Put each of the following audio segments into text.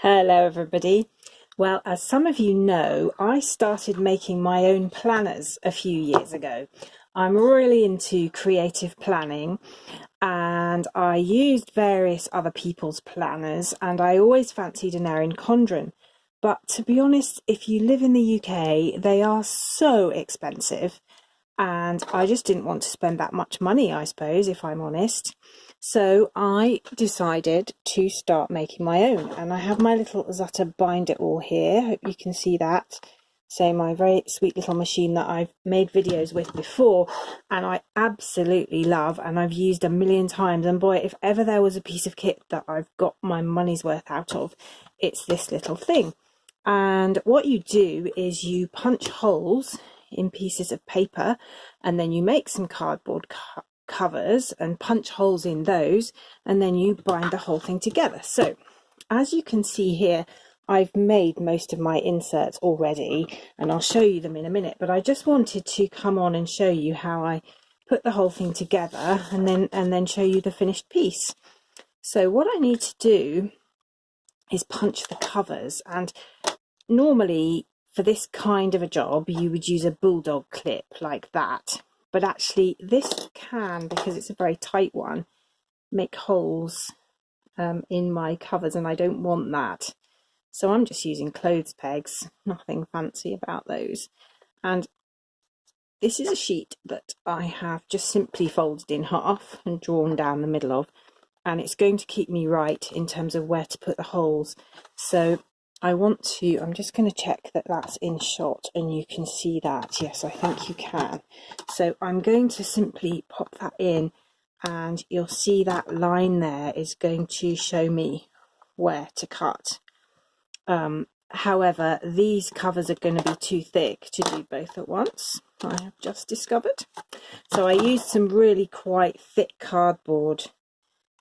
Hello everybody. Well, as some of you know, I started making my own planners a few years ago. I'm really into creative planning and I used various other people's planners and I always fancied an Erin Condren. But to be honest, if you live in the UK, they are so expensive and I just didn't want to spend that much money, I suppose, if I'm honest. So I decided to start making my own, and I have my little Zutter bind it all here. Hope you can see that. So my very sweet little machine that I've made videos with before and I absolutely love and I've used a million times, and boy, if ever there was a piece of kit that I've got my money's worth out of, it's this little thing. And what you do is you punch holes in pieces of paper and then you make some cardboard covers and punch holes in those, and then you bind the whole thing together. So as you can see here, I've made most of my inserts already and I'll show you them in a minute, but I just wanted to come on and show you how I put the whole thing together and then show you the finished piece. So what I need to do is punch the covers, and normally for this kind of a job you would use a bulldog clip like that, but actually this can, because it's a very tight one, make holes in my covers and I don't want that. So I'm just using clothes pegs, nothing fancy about those. And this is a sheet that I have just simply folded in half and drawn down the middle of, and it's going to keep me right in terms of where to put the holes. So I'm just going to check that that's in shot and you can see that. Yes, I think you can. So I'm going to simply pop that in and you'll see that line there is going to show me where to cut. However, these covers are going to be too thick to do both at once, I have just discovered. So I used some really quite thick cardboard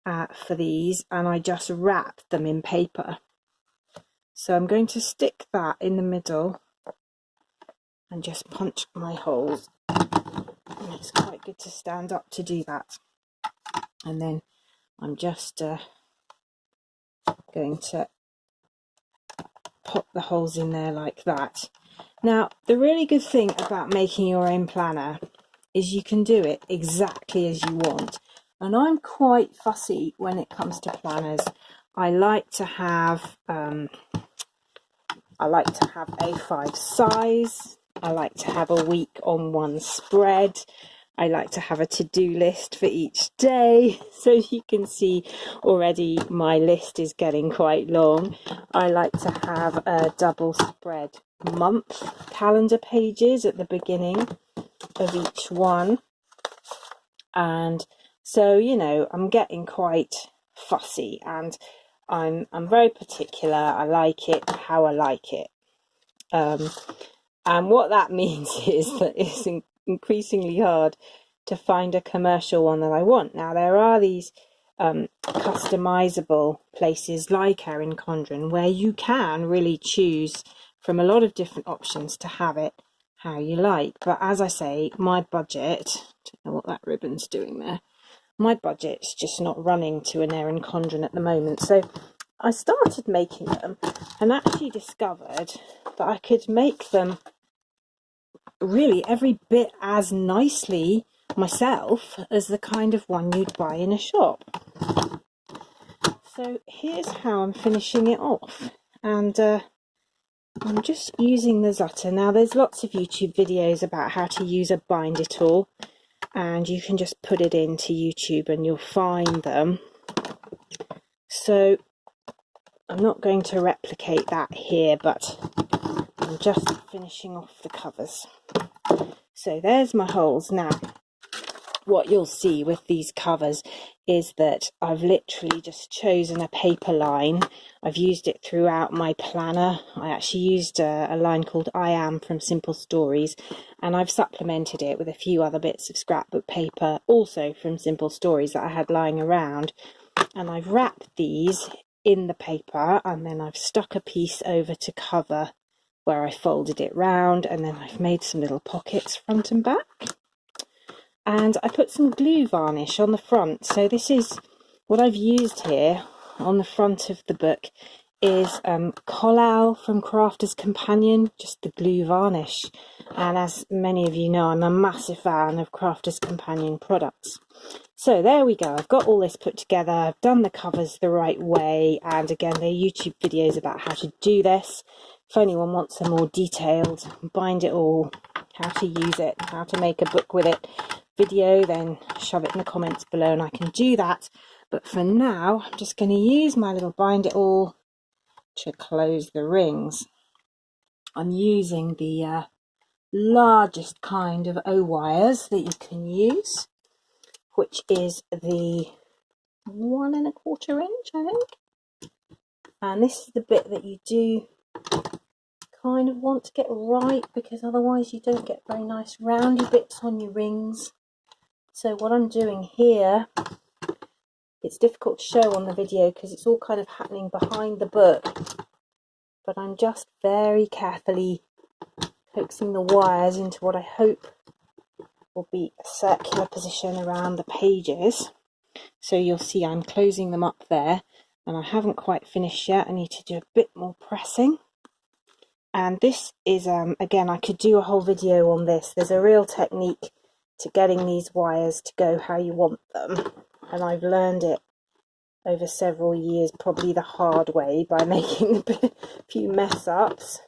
for these, and I just wrapped them in paper. So I'm going to stick that in the middle and just punch my holes. And it's quite good to stand up to do that. And then I'm just going to pop the holes in there like that. Now, the really good thing about making your own planner is you can do it exactly as you want. And I'm quite fussy when it comes to planners. I like to have A5 size. I like to have a week on one spread. I like to have a to-do list for each day. So you can see already my list is getting quite long. I like to have a double spread month calendar pages at the beginning of each one. And so, you know, I'm getting quite fussy and I'm very particular. I like it how I like it. And what that means is that it's increasingly hard to find a commercial one that I want. Now, there are these customizable places like Erin Condren where you can really choose from a lot of different options to have it how you like. But as I say, my budget, don't know what that ribbon's doing there, my budget's just not running to an Erin Condren at the moment. So I started making them and actually discovered that I could make them really every bit as nicely myself as the kind of one you'd buy in a shop. So here's how I'm finishing it off, and I'm just using the Zutter. Now there's lots of YouTube videos about how to use a binder tool, and you can just put it into YouTube and you'll find them. So I'm not going to replicate that here, but I'm just finishing off the covers. So there's my holes. Now what you'll see with these covers is that I've literally just chosen a paper line. I've used it throughout my planner. I actually used a line called I Am from Simple Stories, and I've supplemented it with a few other bits of scrapbook paper also from Simple Stories that I had lying around, and I've wrapped these in the paper and then I've stuck a piece over to cover where I folded it round, and then I've made some little pockets front and back. And I put some glue varnish on the front. So this is what I've used here on the front of the book is Collal from Crafter's Companion, just the glue varnish. And as many of you know, I'm a massive fan of Crafter's Companion products. So there we go, I've got all this put together, I've done the covers the right way, and again, there are YouTube videos about how to do this. If anyone wants a more detailed, bind it all, how to use it, how to make a book with it video, then shove it in the comments below and I can do that. But for now, I'm just going to use my little bind it all to close the rings. I'm using the largest kind of O wires that you can use, which is the 1¼ inch, I think. And this is the bit that you do kind of want to get right, because otherwise you don't get very nice roundy bits on your rings. So what I'm doing here, it's difficult to show on the video because it's all kind of happening behind the book, but I'm just very carefully coaxing the wires into what I hope will be a circular position around the pages. So you'll see I'm closing them up there, and I haven't quite finished yet. I need to do a bit more pressing. And this is, again, I could do a whole video on this. There's a real technique to getting these wires to go how you want them, and I've learned it over several years, probably the hard way, by making a few mess ups.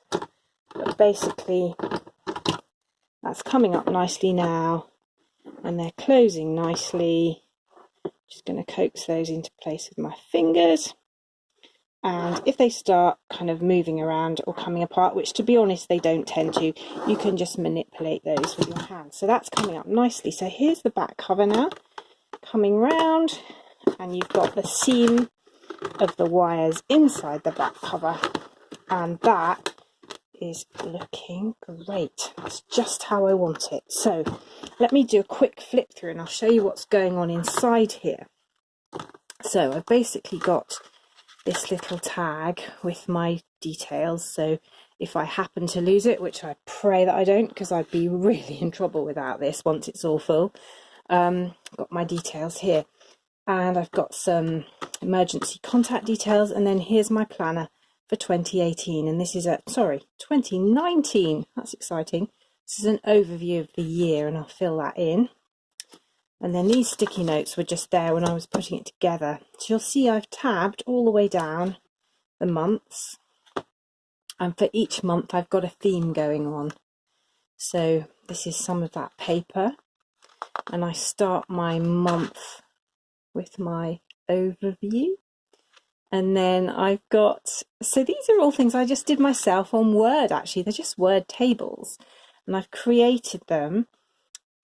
But basically, that's coming up nicely now, and they're closing nicely. Just going to coax those into place with my fingers, and if they start kind of moving around or coming apart, which to be honest they don't tend to, you can just manipulate those with your hands. So that's coming up nicely. So here's the back cover now, coming round, and you've got the seam of the wires inside the back cover, and that is looking great. That's just how I want it. So let me do a quick flip through and I'll show you what's going on inside here. So I've basically got this little tag with my details, so if I happen to lose it, which I pray that I don't, because I'd be really in trouble without this once it's all full, got my details here, and I've got some emergency contact details, and then here's my planner for 2018, and this is 2019. That's exciting. This is an overview of the year, and I'll fill that in. And then these sticky notes were just there when I was putting it together. So you'll see I've tabbed all the way down the months, and for each month I've got a theme going on. So this is some of that paper, and I start my month with my overview. And then I've got, so these are all things I just did myself on Word, actually. They're just Word tables, and I've created them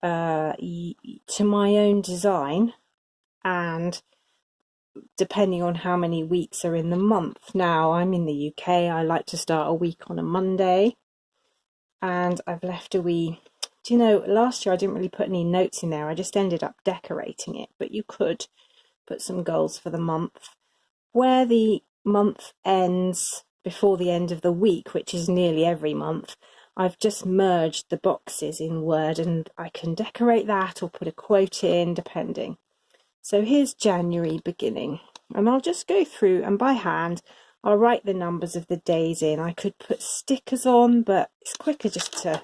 to my own design, and depending on how many weeks are in the month. Now I'm in the UK, I like to start a week on a Monday, and I've left a wee, do you know, last year I didn't really put any notes in there, I just ended up decorating it, but you could put some goals for the month. Where the month ends before the end of the week, which is nearly every month, I've just merged the boxes in Word, and I can decorate that or put a quote in, depending. So here's January beginning, and I'll just go through and by hand I'll write the numbers of the days in. I could put stickers on, but it's quicker just to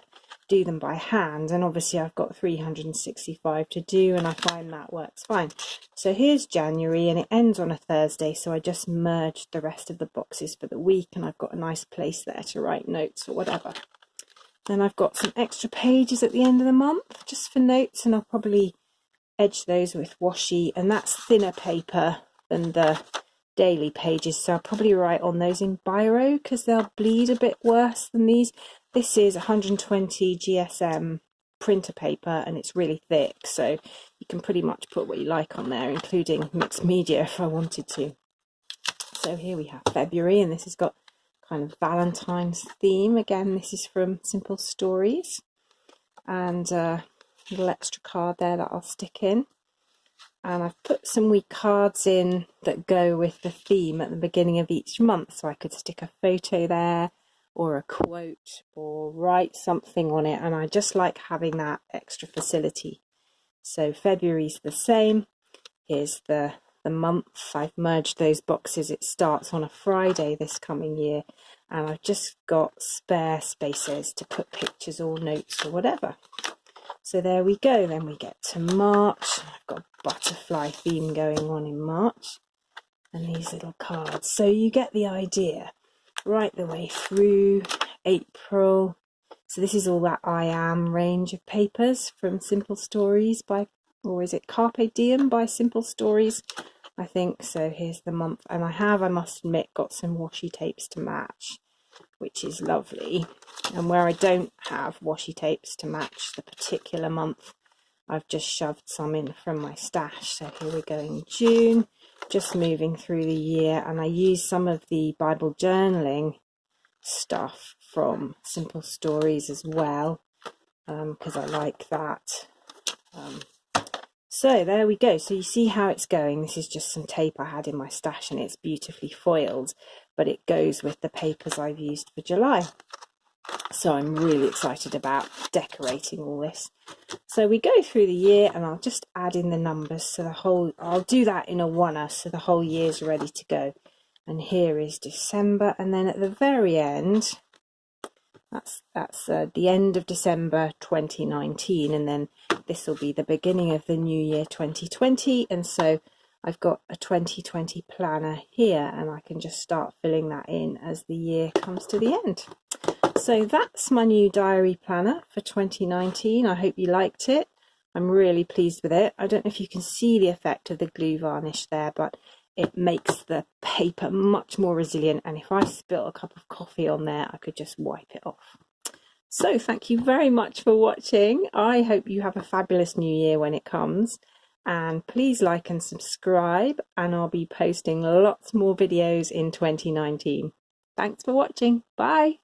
do them by hand, and obviously I've got 365 to do, and I find that works fine. So here's January, and it ends on a Thursday, so I just merged the rest of the boxes for the week, and I've got a nice place there to write notes or whatever. Then I've got some extra pages at the end of the month just for notes, and I'll probably edge those with washi, and that's thinner paper than the daily pages, so I'll probably write on those in biro because they'll bleed a bit worse than these. This is 120 GSM printer paper, and it's really thick, so you can pretty much put what you like on there, including mixed media if I wanted to. So here we have February, and this has got kind of Valentine's theme. Again, this is from Simple Stories, and a little extra card there that I'll stick in. And I've put some wee cards in that go with the theme at the beginning of each month, so I could stick a photo there or a quote or write something on it, and I just like having that extra facility. So February's the same. Here's the the month. I've merged those boxes. It starts on a Friday this coming year, and I've just got spare spaces to put pictures or notes or whatever. So there we go. Then we get to March. I've got a butterfly theme going on in March, and these little cards. So you get the idea right the way through April. So this is all that I Am range of papers from Simple Stories by, or is it Carpe Diem by Simple Stories, I think. So here's the month, and I must admit, got some washi tapes to match, which is lovely. And where I don't have washi tapes to match the particular month, I've just shoved some in from my stash. So here we go in June, just moving through the year, and I use some of the Bible journaling stuff from Simple Stories as well, because I like that. So there we go. So you see how it's going. This is just some tape I had in my stash, and it's beautifully foiled, but it goes with the papers I've used for July. So I'm really excited about decorating all this. So we go through the year, and I'll just add in the numbers, so I'll do that in a oneer, so the whole year's ready to go. And here is December, and then at the very end, that's the end of December 2019, and then this will be the beginning of the new year 2020. And so I've got a 2020 planner here, and I can just start filling that in as the year comes to the end. So that's my new diary planner for 2019. I hope you liked it. I'm really pleased with it. I don't know if you can see the effect of the glue varnish there, but it makes the paper much more resilient, and if I spilt a cup of coffee on there, I could just wipe it off. So thank you very much for watching. I hope you have a fabulous new year when it comes, and please like and subscribe, and I'll be posting lots more videos in 2019. Thanks for watching. Bye.